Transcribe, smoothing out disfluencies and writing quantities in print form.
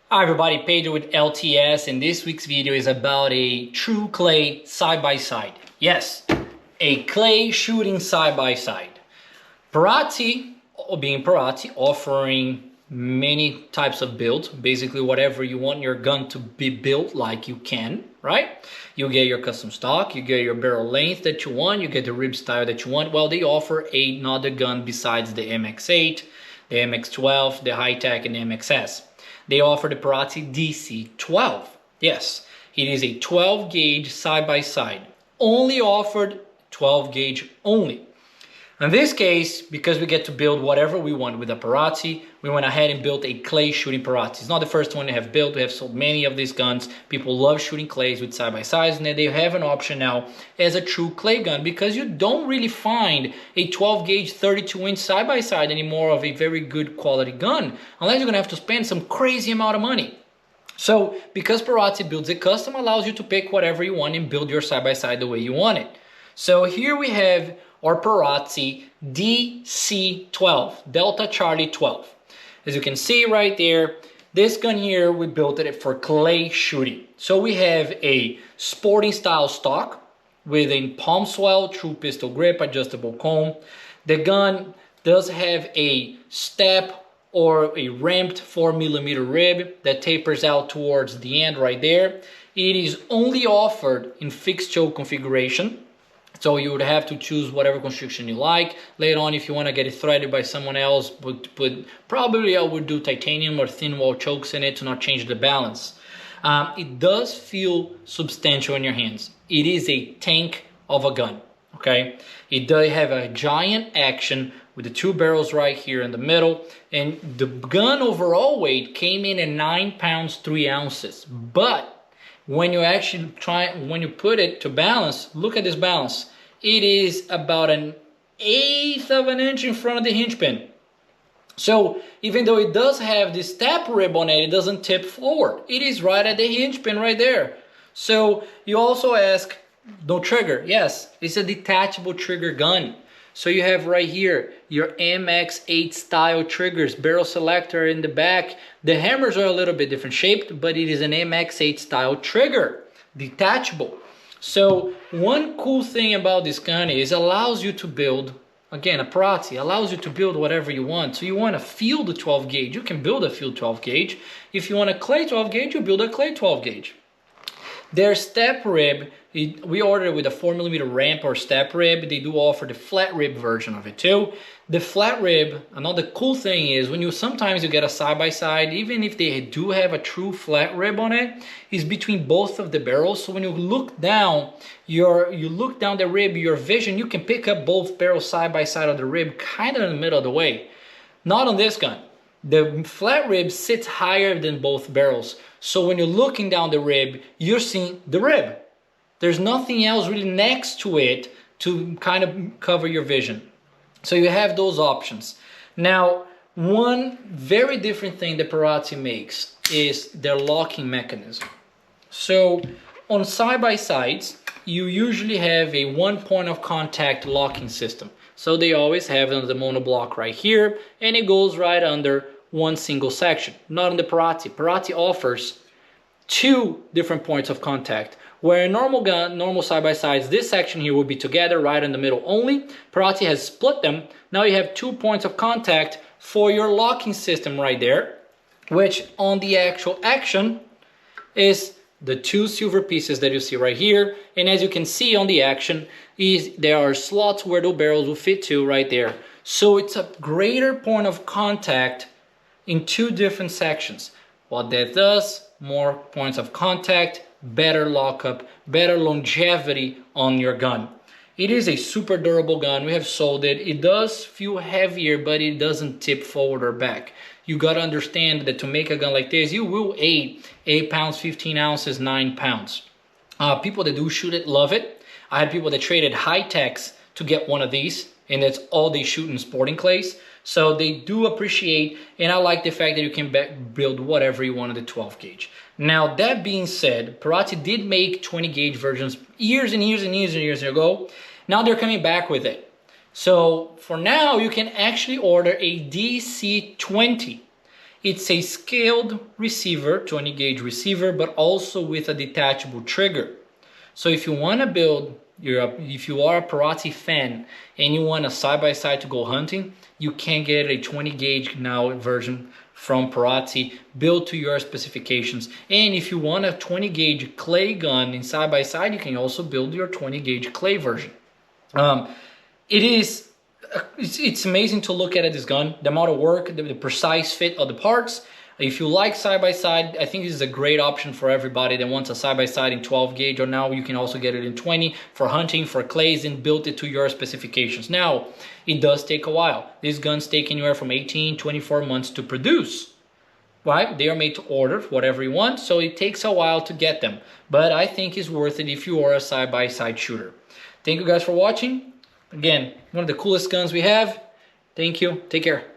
Hi everybody, Pedro with LTS, and this week's video is about a true clay side-by-side. Yes, a clay shooting side-by-side. Perazzi, being Perazzi, offering many types of builds. Basically whatever you want your gun to be built like you can, right? You get your custom stock, you get your barrel length that you want, you get the rib style that you want. Well, they offer another gun besides the MX8, the MX12, the high-tech, and the MXS. They offer the Perazzi DC12. Yes, it is a 12 gauge side-by-side. Only offered 12 gauge only. In this case, because we get to build whatever we want with a Perazzi, we went ahead and built a clay shooting Perazzi. It's not the first one we have built. We have sold many of these guns. People love shooting clays with side-by-sides, and they have an option now as a true clay gun because you don't really find a 12 gauge 32-inch side-by-side anymore of a very good quality gun, unless you're gonna have to spend some crazy amount of money. So because Perazzi builds it custom, allows you to pick whatever you want and build your side-by-side the way you want it. So here we have our Perazzi DC12, Delta Charlie 12. As you can see right there, this gun here, we built it for clay shooting. So we have a sporting style stock with a palm swell, true pistol grip, adjustable comb. The gun does have a step or a ramped 4mm rib that tapers out towards the end right there. It is only offered in fixed choke configuration. So you would have to choose whatever construction you like. Later on, if you want to get it threaded by someone else, but probably I would do titanium or thin wall chokes in it to not change the balance. It does feel substantial in your hands. It is a tank of a gun, okay? It does have a giant action with the two barrels right here in the middle. And the gun overall weight came in at 9 pounds, 3 ounces. But when you actually when you put it to balance, look at this balance. It is about 1/8 of an inch in front of the hinge pin. So even though it does have this step rib on it, it doesn't tip forward. It is right at the hinge pin right there. So you also ask, no trigger. Yes, it's a detachable trigger gun. So you have right here your MX8 style triggers, barrel selector in the back. The hammers are a little bit different shaped, but it is an MX8 style trigger, detachable. So one cool thing about this gun is it allows you to build, again, a Perazzi allows you to build whatever you want. So you want a field 12 gauge, you can build a field 12 gauge. If you want a clay 12 gauge, you build a clay 12 gauge. Their step rib, we ordered with a 4mm ramp or step rib. They do offer the flat rib version of it too. The flat rib, another cool thing is when sometimes you get a side-by-side, even if they do have a true flat rib on it, is between both of the barrels. So when you look down, you look down the rib, your vision, you can pick up both barrels side-by-side of the rib, kind of in the middle of the way. Not on this gun. The flat rib sits higher than both barrels. So when you're looking down the rib, you're seeing the rib. There's nothing else really next to it to kind of cover your vision. So you have those options. Now, one very different thing that Perazzi makes is their locking mechanism. So on side-by-sides, you usually have a one point of contact locking system. So they always have it on the monoblock right here, and it goes right under one single section. Not on the Perazzi. Perazzi offers two different points of contact. Where a normal gun, normal side-by-sides, this section here will be together right in the middle only. Perazzi has split them. Now you have 2 points of contact for your locking system right there, which on the actual action is the 2 silver pieces that you see right here. And as you can see on the action, there are slots where the barrels will fit to right there. So it's a greater point of contact in 2 different sections. What that does, more points of contact, better lockup, better longevity on your gun. It is a super durable gun. We have sold it. It does feel heavier, but it doesn't tip forward or back. You got to understand that to make a gun like this, you will weigh 8 pounds, 15 ounces, 9 pounds. People that do shoot it love it. I had people that traded high techs to get one of these, and that's all they shoot in sporting clays. So they do appreciate, and I like the fact that you can build whatever you want in the 12 gauge. Now that being said, Perazzi did make 20 gauge versions years and years and years and years ago. Now they're coming back with it. So for now, you can actually order a DC20. It's a scaled receiver, 20 gauge receiver, but also with a detachable trigger. So if you want to build if you are a Perazzi fan and you want a side-by-side to go hunting, you can get a 20 gauge now version from Perazzi built to your specifications. And if you want a 20 gauge clay gun in side-by-side, you can also build your 20 gauge clay version. It's amazing to look at this gun, the amount of work, the precise fit of the parts. If you like side-by-side, I think this is a great option for everybody that wants a side-by-side in 12 gauge, or now you can also get it in 20 for hunting, for clays, and build it to your specifications. Now, it does take a while. These guns take anywhere from 18, 24 months to produce. Right? They are made to order, whatever you want, so it takes a while to get them. But I think it's worth it if you are a side-by-side shooter. Thank you guys for watching. Again, one of the coolest guns we have. Thank you. Take care.